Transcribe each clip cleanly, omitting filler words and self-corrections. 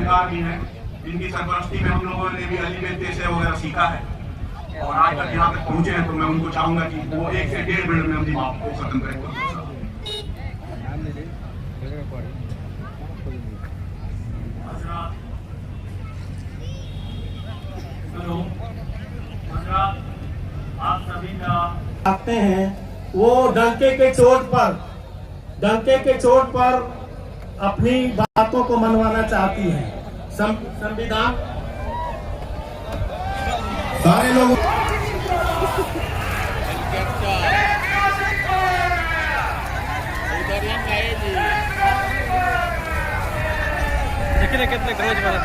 पत्रकार भी हैं, जिनकी सरपरस्ती में हम लोगों ने भी अलीगढ़ से वगैरह सीखा है और आज तक यहाँ तक पहुंचे हैं, तो मैं उनको चाहूंगा कि वो 1 से 1.5 मिनट में अपनी बात को खत्म करें। आप सभी का आते हैं, वो डंके के चोट पर अपनी बातों को मनवाना चाहती है। संविधान सारे लोग कितने रोज बना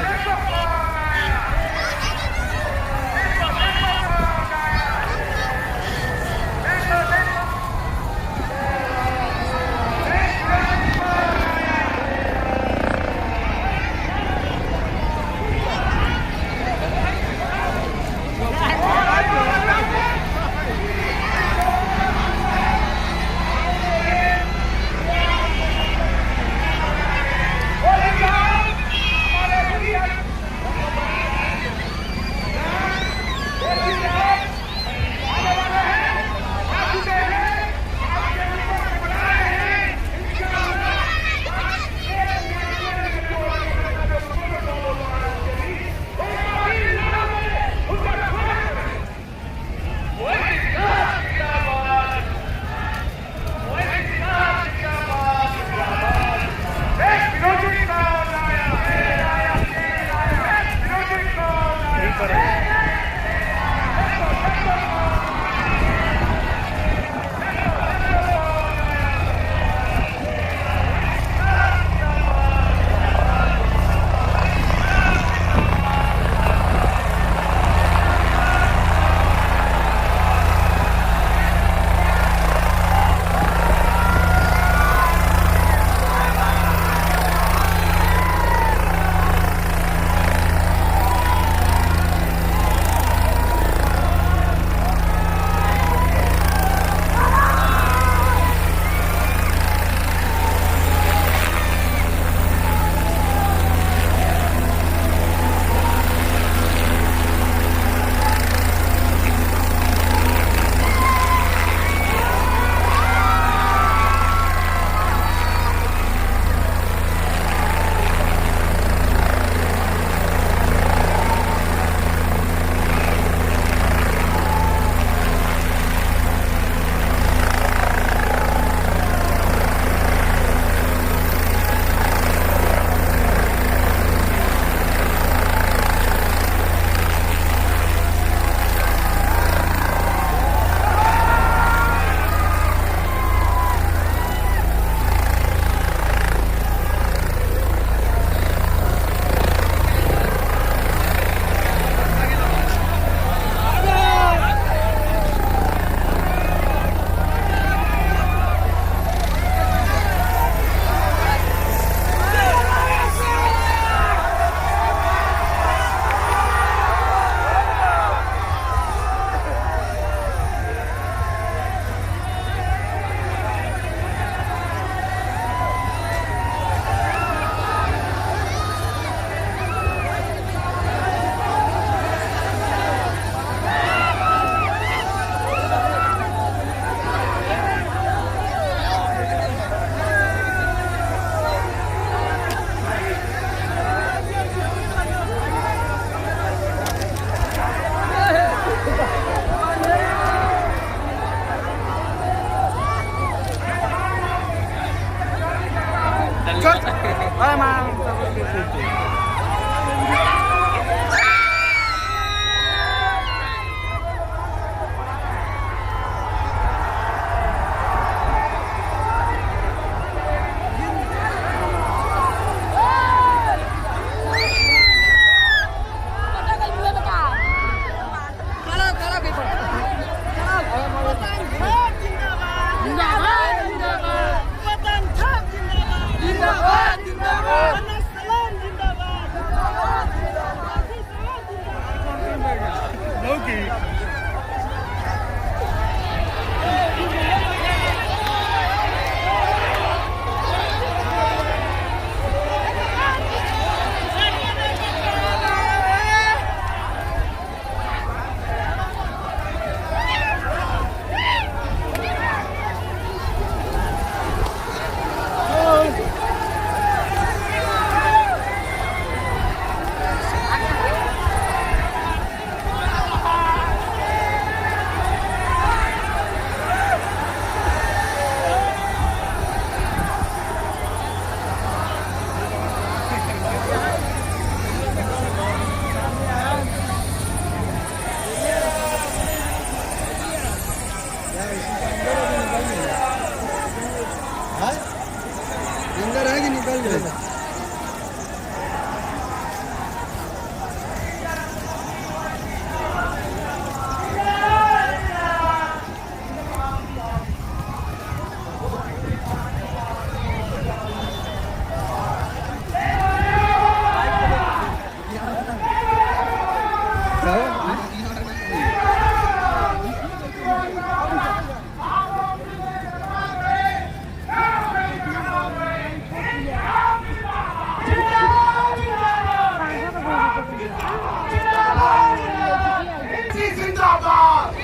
जिंदाबाद।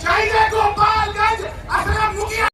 चाहिए गोपालगंज असलम मुखिया।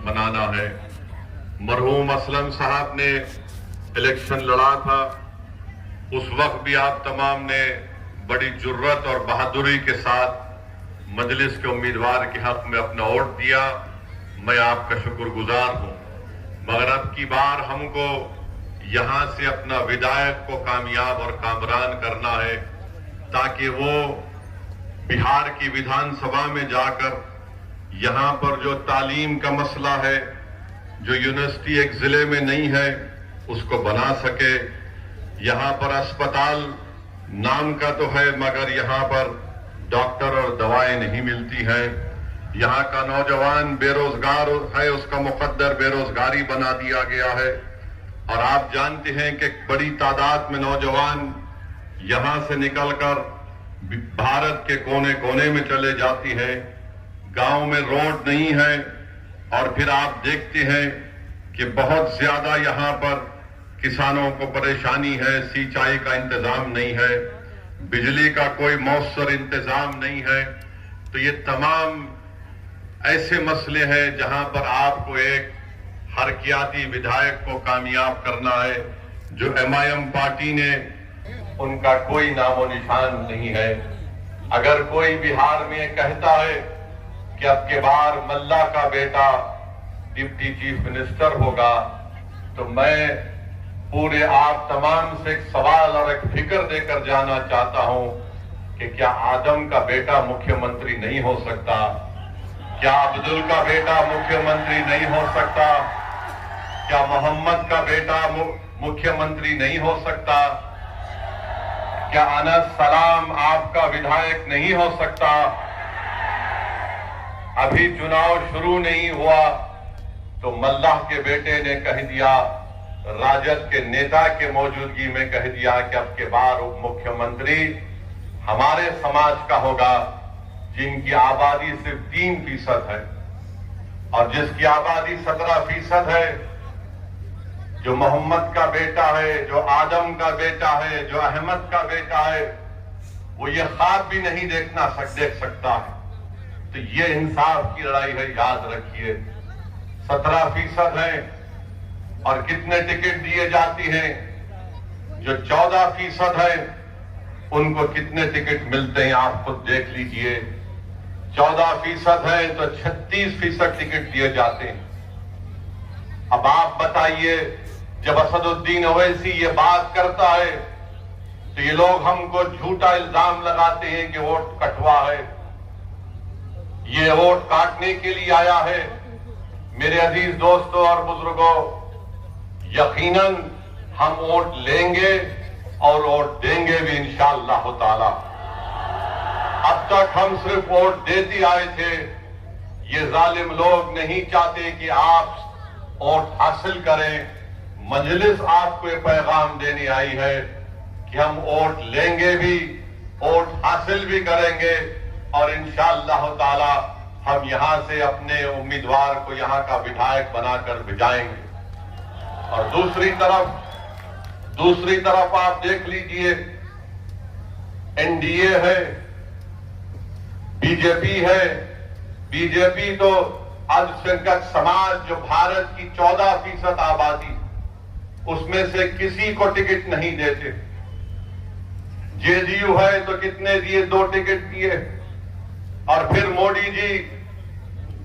बनाना है। मरहूम असलम साहब ने इलेक्शन लड़ा था, उस वक्त भी आप तमाम ने बड़ी जुर्रत और बहादुरी के साथ मजलिस के उम्मीदवार के हक में अपना वोट दिया। मैं आपका शुक्रगुजार हूं। मगर अब की बार हमको यहां से अपना विधायक को कामयाब और कामरान करना है, ताकि वो बिहार की विधानसभा में जाकर यहां पर जो तालीम का मसला है, जो यूनिवर्सिटी एक जिले में नहीं है, उसको बना सके। यहां पर अस्पताल नाम का तो है, मगर यहां पर डॉक्टर और दवाएं नहीं मिलती हैं। यहां का नौजवान बेरोजगार है, उसका मुकद्दर बेरोजगारी बना दिया गया है। और आप जानते हैं कि बड़ी तादाद में नौजवान यहां से निकलकर भारत के कोने कोने में चले जाती हैं। गांव में रोड नहीं है, और फिर आप देखते हैं कि बहुत ज्यादा यहां पर किसानों को परेशानी है। सिंचाई का इंतजाम नहीं है, बिजली का कोई मौसर इंतजाम नहीं है। तो ये तमाम ऐसे मसले हैं जहां पर आपको एक हरकियाती विधायक को कामयाब करना है। जो MIM पार्टी ने, उनका कोई नामो निशान नहीं है। अगर कोई बिहार में कहता है कि अब के बार मल्ला का बेटा डिप्टी चीफ मिनिस्टर होगा, तो मैं पूरे आप तमाम से एक सवाल और एक फिक्र देकर जाना चाहता हूं कि क्या आदम का बेटा मुख्यमंत्री नहीं हो सकता? क्या अब्दुल का बेटा मुख्यमंत्री नहीं हो सकता? क्या मोहम्मद का बेटा मुख्यमंत्री नहीं हो सकता? क्या अनस सलाम आपका विधायक नहीं हो सकता? अभी चुनाव शुरू नहीं हुआ तो मल्लाह के बेटे ने कह दिया, राजद के नेता के मौजूदगी में कह दिया कि अब के बार उप मुख्यमंत्री हमारे समाज का होगा, जिनकी आबादी सिर्फ 3% है और जिसकी आबादी 17% है। जो मोहम्मद का बेटा है, जो आदम का बेटा है, जो अहमद का बेटा है, वो ये ख्वाब भी नहीं देख सकता है। तो ये इंसाफ की लड़ाई है, याद रखिए। 17% है और कितने टिकट दिए जाती हैं। जो 14% है उनको कितने टिकट मिलते हैं आप खुद देख लीजिए। 14% है तो 36% टिकट दिए जाते हैं। अब आप बताइए, जब असदुद्दीन ओवैसी ये बात करता है तो ये लोग हमको झूठा इल्जाम लगाते हैं कि वोट कटवा है। ये वोट काटने के लिए आया है। मेरे अजीज दोस्तों और बुजुर्गों, यकीनन हम वोट लेंगे और वोट देंगे भी इंशाअल्लाह ताला। अब तक हम सिर्फ वोट देते आए थे। ये जालिम लोग नहीं चाहते कि आप वोट हासिल करें। मजलिस आपको ये पैगाम देने आई है कि हम वोट लेंगे भी, वोट हासिल भी करेंगे और इंशाअल्लाह ताला हम यहां से अपने उम्मीदवार को यहां का विधायक बनाकर भिजाएंगे। और दूसरी तरफ आप देख लीजिए, एनडीए है, बीजेपी है। बीजेपी तो अल्पसंख्यक समाज, जो भारत की 14% आबादी, उसमें से किसी को टिकट नहीं देते। जेडीयू है तो कितने दिए? 2 टिकट दिए। और फिर मोदी जी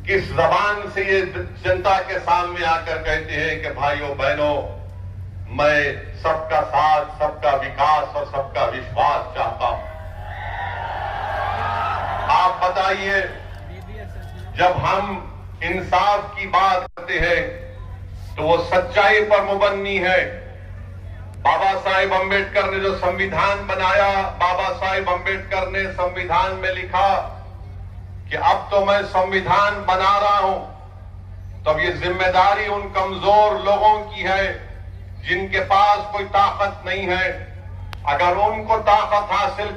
किस जबान से ये जनता के सामने आकर कहते हैं कि भाइयों बहनों, मैं सबका साथ, सबका विकास और सबका विश्वास चाहता हूं। आप बताइए, जब हम इंसाफ की बात करते हैं तो वो सच्चाई पर मुबन्नी है। बाबा साहेब अम्बेडकर ने जो संविधान बनाया, बाबा साहेब अम्बेडकर ने संविधान में लिखा कि अब तो मैं संविधान बना रहा हूं, तब ये जिम्मेदारी उन कमजोर लोगों की है जिनके पास कोई ताकत नहीं है। अगर उनको ताकत हासिल